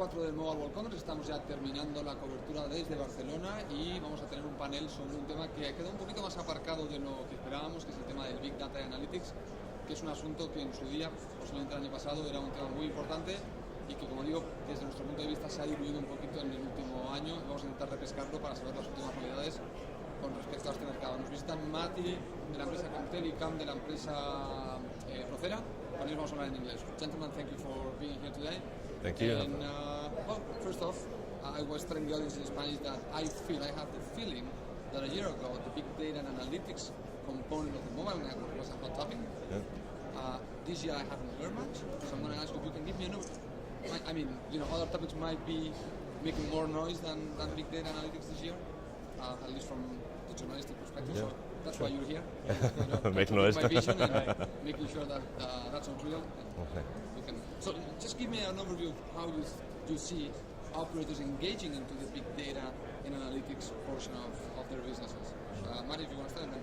4 del Mobile World Congress, estamos ya terminando la cobertura desde Barcelona y vamos a tener un panel sobre un tema que queda un poquito más aparcado de lo que esperábamos, que es el tema del Big Data y Analytics, que es un asunto que en su día, posiblemente el año pasado, era un tema muy importante y que, como digo, desde nuestro punto de vista se ha diluido un poquito en el último año. Vamos a intentar repescarlo para saber las últimas novedades con respecto a este mercado. Nos visitan Mati de la empresa Contel y Cam de la empresa Procera. Con ellos vamos a hablar en inglés. Gentlemen, thank you for being here today. Thank you. And, well, first off, I was telling the audience in Spanish that I have the feeling that a year ago the big data and analytics component of the mobile network was a hot topic. Yeah. This year I haven't heard much, so I'm going to ask you if you can give me a note. I mean, other topics might be making more noise than big data analytics this year, at least from the journalistic perspective. Yeah. So that's why you're here. Make noise. My vision and making sure that that's not real. Okay. So just give me an overview of how you see operators engaging into the big data and analytics portion of their businesses. Mari, if you want to start, then.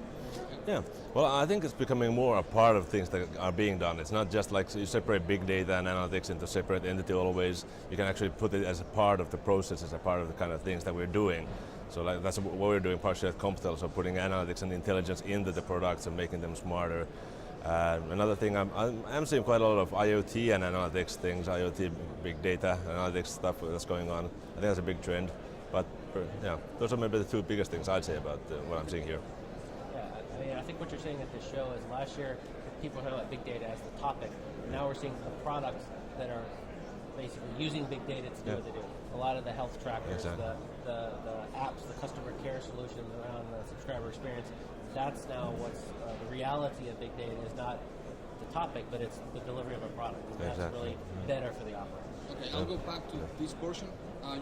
Yeah, well, I think it's becoming more a part of things that are being done. It's not just like you separate big data and analytics into separate entity always. You can actually put it as a part of the process, as a part of the kind of things that we're doing. So like that's what we're doing partially at Comptel, so putting analytics and intelligence into the products and making them smarter. Another thing, I'm seeing quite a lot of IoT and analytics things, IoT, big data, analytics stuff that's going on. I think that's a big trend. But yeah, those are maybe the two biggest things I'd say about what I'm seeing here. Yeah, I think what you're seeing at this show is last year people heard about big data as the topic. Now we're seeing the products that are basically using big data to do what they do. A lot of the health trackers, exactly. the apps, the customer care solutions around the subscriber experience. That's now what's the reality of big data is not the topic, but it's the delivery of a product. And that's really better for the operator. Okay, I'll go back to this portion.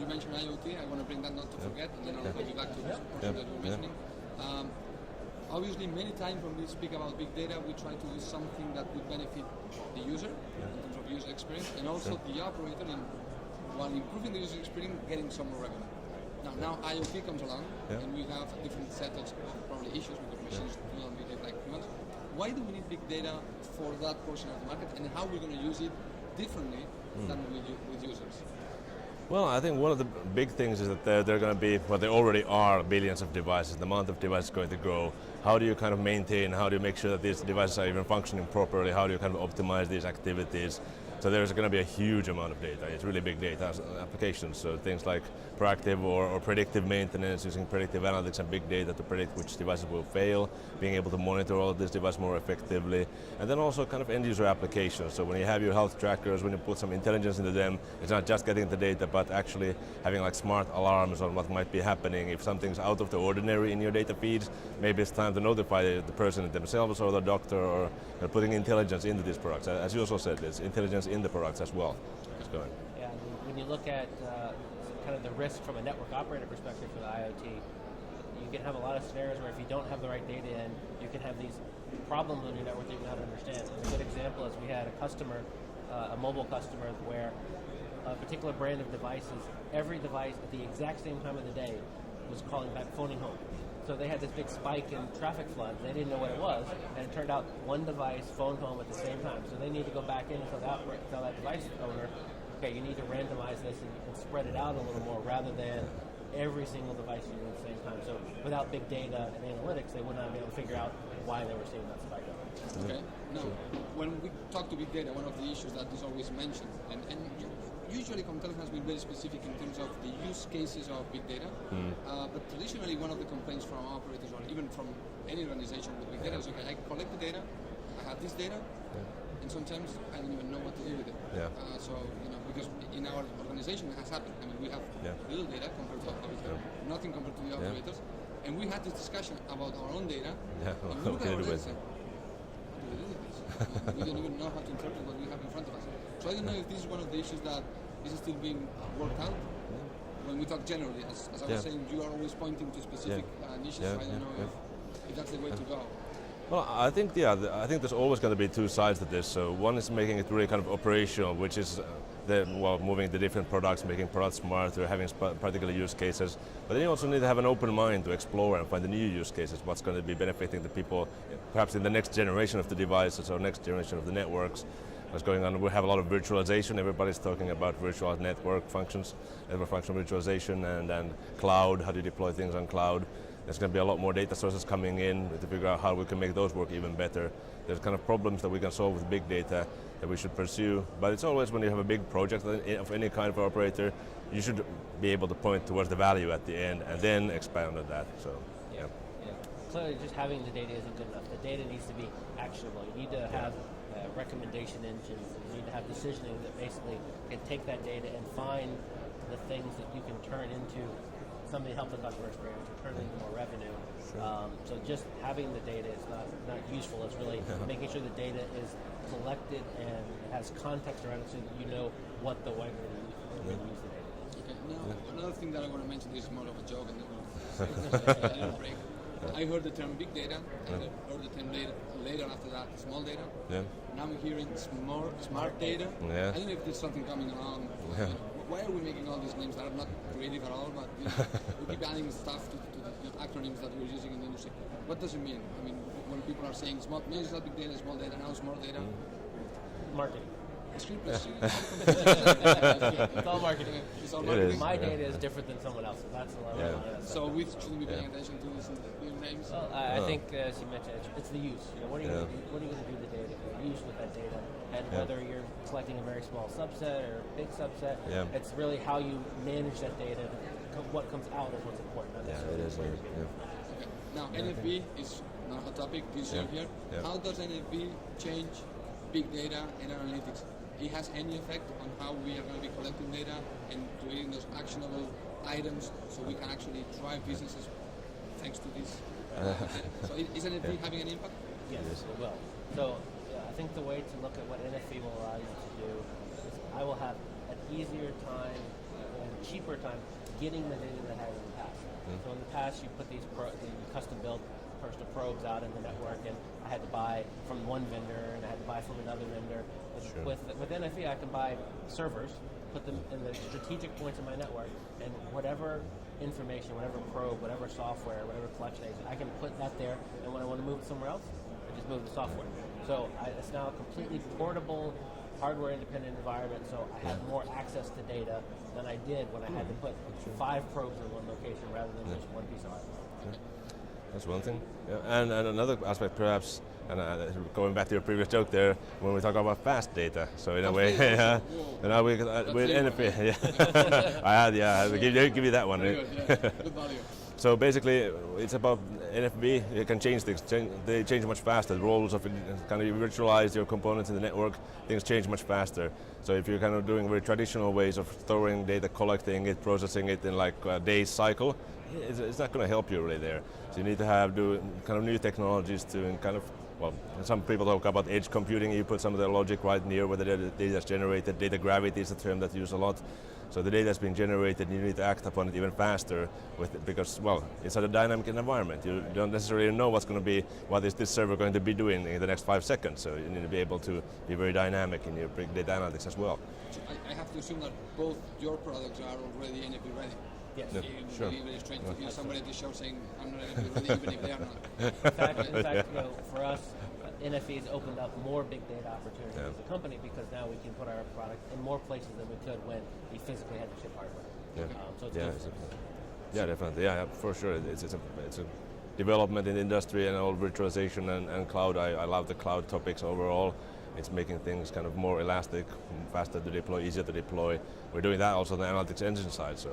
You mentioned IoT. I want to bring that not to forget, and then I'll go back to this portion that you were mentioning. Obviously, many times when we speak about big data, we try to do something that would benefit the user in terms of user experience, and also the operator, while improving the user experience, getting some more revenue. Now IoT comes along, and we have a different set of probably issues because machines do not behave like humans. Why do we need big data for that portion of the market, and how we're going to use it differently than with users? Well, I think one of the big things is that they're going to be, well, there already are billions of devices. The amount of devices is going to grow. How do you kind of maintain, how do you make sure that these devices are even functioning properly? How do you kind of optimize these activities? So there's going to be a huge amount of data. It's really big data applications. So things like proactive or predictive maintenance, using predictive analytics and big data to predict which devices will fail, being able to monitor all of these devices more effectively, and then also kind of end user applications. So when you have your health trackers, when you put some intelligence into them, it's not just getting the data, but actually having like smart alarms on what might be happening. If something's out of the ordinary in your data feeds, maybe it's time to notify the person themselves or the doctor, or putting intelligence into these products. As you also said, there's intelligence in the products as well. Yeah, when you look at kind of the risk from a network operator perspective for the IoT, you can have a lot of scenarios where if you don't have the right data in, you can have these problems on your network that you don't understand. A good example is we had a customer, a mobile customer, where a particular brand of devices, every device at the exact same time of the day was calling back, phoning home. So they had this big spike in traffic flood. They didn't know what it was, and it turned out one device phoned home at the same time. So they need to go back in and tell that device owner, okay, you need to randomize this and spread it out a little more rather than every single device using at the same time. So without big data and analytics, they would not be able to figure out why they were seeing that spike up. Okay. Now, when we talk to big data, one of the issues that is always mentioned, and usually Comptel has been very specific in terms of the use cases of big data, but traditionally one of the complaints from operators or even from any organization with big data is, okay, I collect the data, I have this data, and sometimes I don't even know what to do with it. So, because in our organization it has happened. I mean, we have little data compared to operators, nothing compared to the operators, and we had this discussion about our own data, and we look at our data and say, how do we do this? We don't even know how to interpret what we have in front of us. So I don't know if this is one of the issues that is still being worked out. When we talk generally, as I was saying, you are always pointing to specific niches, so I don't know if that's the way to go. Well, I think there's always going to be two sides to this. So one is making it really kind of operational, which is moving the different products, making products smarter, having particular use cases. But then you also need to have an open mind to explore and find the new use cases, what's going to be benefiting the people, perhaps in the next generation of the devices or next generation of the networks. what's going on. We have a lot of virtualization. Everybody's talking about virtual network functions, network function virtualization, and cloud, how to deploy things on cloud. There's going to be a lot more data sources coming in to figure out how we can make those work even better. There's kind of problems that we can solve with big data that we should pursue, but it's always when you have a big project of any kind of operator, you should be able to point towards the value at the end and then expand on that. So, yeah. Clearly, just having the data isn't good enough. The data needs to be actionable. You need to have recommendation engines. You need to have decisioning that basically can take that data and find the things that you can turn into something to help the customer experience or turn into more revenue. Sure. So just having the data is not useful. It's really making sure the data is collected and has context around it so that you know what the way you're going to use the data. Okay. Now, another thing that I want to mention is more of a joke and then we'll a little break. I heard the term big data, and I heard the term later after that, small data. Yeah. Now I'm hearing smart data. Yeah. I don't know if there's something coming along. Yeah. You know, why are we making all these names that are not creative at all, but you know, we keep adding stuff to the acronyms that we're using in the industry. What does it mean? I mean, when people are saying small, maybe it's not big data, small data, now small data. Marketing. It's all marketing. It's all marketing. My data is different than someone else's. That's a lot of that So we shouldn't be paying attention to these new names? Well, I think, as you mentioned, it's the use. You know, what are you going to do? What are you going to do with the data? The use with that data, and whether you're collecting a very small subset or a big subset, it's really how you manage that data. What comes out is what's important. It is. Okay. Now, NFV is not a hot topic this year here. How does NFV change big data and analytics? It has any effect on how we are going to be collecting data and creating those actionable items so we can actually drive businesses thanks to this? So isn't it having an impact? Yes, it will. So I think the way to look at what NFV will allow you to do is I will have an easier time and cheaper time getting the data that I had in the past. So in the past you put these custom built personal probes out in the network, and I had to buy from one vendor and I had to buy from another vendor. Sure. With NFV, I can buy servers, put them in the strategic points of my network, and whatever information, whatever probe, whatever software, whatever collection agent, I can put that there, and when I want to move it somewhere else, I just move the software. So it's now a completely portable, hardware-independent environment, so I have more access to data than I did when I had to put 5 probes in one location rather than just one piece of hardware. That's one thing. And another aspect perhaps, and going back to your previous joke there, when we talk about fast data, so in a way, with NFV, I had to give you that one. Very good, good value. So basically, it's about NFV. You can change things. They change much faster. The roles of kind of virtualize your components in the network. Things change much faster. So if you're kind of doing very traditional ways of storing data, collecting it, processing it in like a day's cycle, it's not going to help you really there. So you need to do kind of new technologies to kind of, well, some people talk about edge computing. You put some of the logic right near where the data is generated. Data gravity is a term that's used a lot. So the data that's being generated, you need to act upon it even faster because, well, it's a dynamic environment. You don't necessarily know what is this server going to be doing in the next 5 seconds. So you need to be able to be very dynamic in your big data analytics as well. So I have to assume that both your products are already NFV ready. Yes. Yeah, sure. It's very strange to hear somebody at the show saying, I'm not NFV ready, even if they are not. In fact, for us, NFV has opened up more big data opportunities as a company because now we can put our product in more places than we could when we physically had to ship hardware. So it's definitely. Yeah, for sure. It's a development in the industry and all virtualization and cloud. I love the cloud topics overall. It's making things kind of more elastic, faster to deploy, easier to deploy. We're doing that also on the analytics engine side. So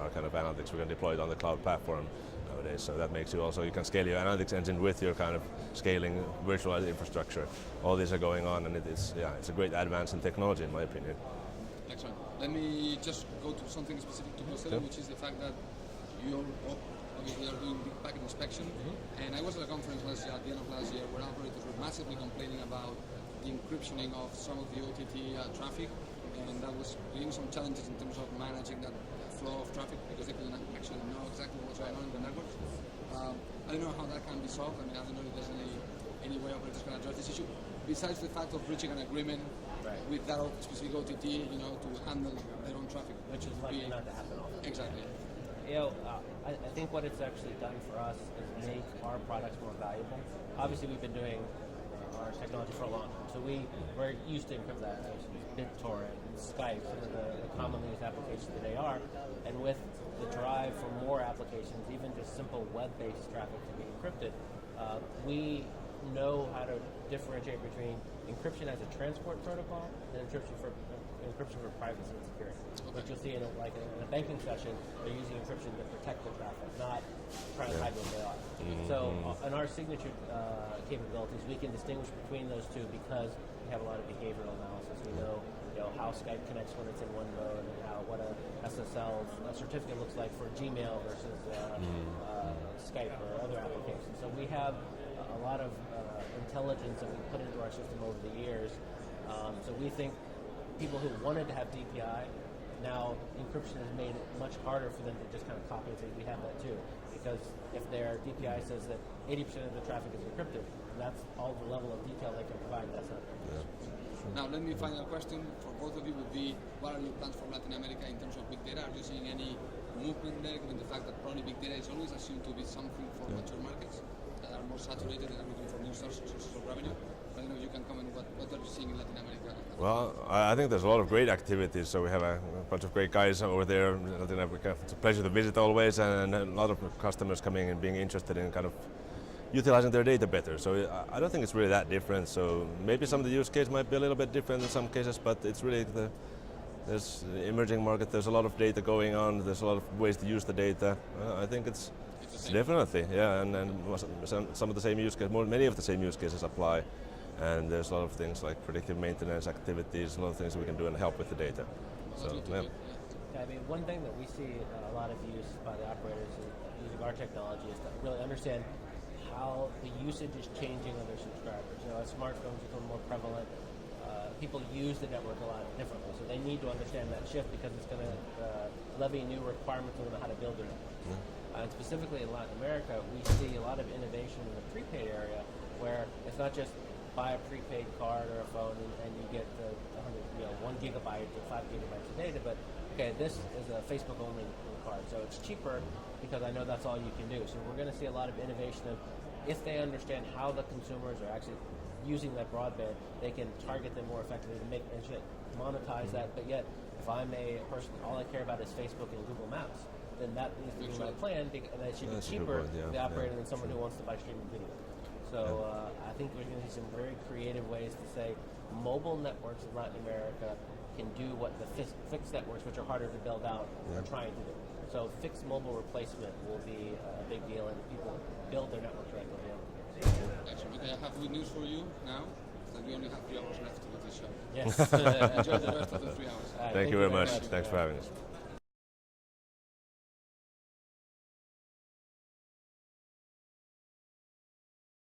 our kind of analytics, we're going to deploy it on the cloud platform nowadays. So that makes you can scale your analytics engine with your kind of scaling virtualized infrastructure. All these are going on, and it's a great advance in technology, in my opinion. Excellent. Let me just go to something specific to Constellium, which is the fact that you obviously are doing big packet inspection. And I was at a conference at the end of last year where operators were massively complaining about the encryptioning of some of the OTT traffic, and that was bringing some challenges in terms of managing that flow of traffic because they couldn't actually know exactly what's going on in the networks. I don't know how that can be solved. I mean, I don't know if there's any way operators can address this issue besides the fact of reaching an agreement with that specific OTT, to handle their own traffic, which is likely not to happen often. Exactly. I think what it's actually done for us is make our products more valuable. Obviously, we've been doing our technology for a long time. So we're used to encrypt that. BitTorrent, Skype, some of the commonly used applications today are. And with the drive for more applications, even just simple web-based traffic to be encrypted, we know how to differentiate between encryption as a transport protocol and encryption for privacy and security. Okay. Which you'll see in a banking session, they're using encryption to protect the traffic, not trying to hide what they are. Mm-hmm. So in our signature capabilities, we can distinguish between those two because we have a lot of behavioral analysis. We know how Skype connects when it's in one mode and what a SSL certificate looks like for Gmail versus Skype or other applications. So we have a lot of intelligence that we put into our system over the years. So we think people who wanted to have DPI, now encryption has made it much harder for them to just kind of copy and say we have that too. Because if their DPI says that 80% of the traffic is encrypted, that's all the level of detail they can provide. That's not yeah. Now, let me final question for both of you would be, what are your plans for Latin America in terms of big data? Are you seeing any movement there, given the fact that probably big data is always assumed to be something for mature markets that are more saturated and are looking for new sources of revenue? I don't know if you can comment what are you seeing in Latin America? Well, I think there's a lot of great activities. So we have a bunch of great guys over there in Latin America. It's a pleasure to visit always, and a lot of customers coming and being interested in kind of utilizing their data better. So I don't think it's really that different. So maybe some of the use case might be a little bit different in some cases, but it's really there's the emerging market. There's a lot of data going on. There's a lot of ways to use the data. I think it's definitely, yeah, and some of the same use cases, many of the same use cases apply. And there's a lot of things like predictive maintenance activities, a lot of things we can do and help with the data. So, yeah. I mean, one thing that we see a lot of use by the operators using our technology is to really understand how the usage is changing of their subscribers. As smartphones become more prevalent, people use the network a lot differently. So they need to understand that shift because it's going to levy new requirements on how to build their network. And specifically in Latin America, we see a lot of innovation in the prepaid area where it's not just buy a prepaid card or a phone and you get the 1 gigabyte or 5 gigabytes of data, but okay, this is a Facebook only card, so it's cheaper because I know that's all you can do. So we're going to see a lot of innovation of if they understand how the consumers are actually using that broadband, they can target them more effectively to make and monetize that. But yet, if I'm a person, all I care about is Facebook and Google Maps, then that needs to be my plan, and it should be cheaper for the operator than someone who wants to buy streaming video. So I think we're going to see some very creative ways to say mobile networks in Latin America can do what the fixed networks, which are harder to build out, are trying to do. So fixed mobile replacement will be a big deal, and people build their networks right away. Excellent. Okay, I have good news for you now, that we only have 3 hours left with this show. Yes. Enjoy the rest of the 3 hours. Thank you very much. Thanks for having us.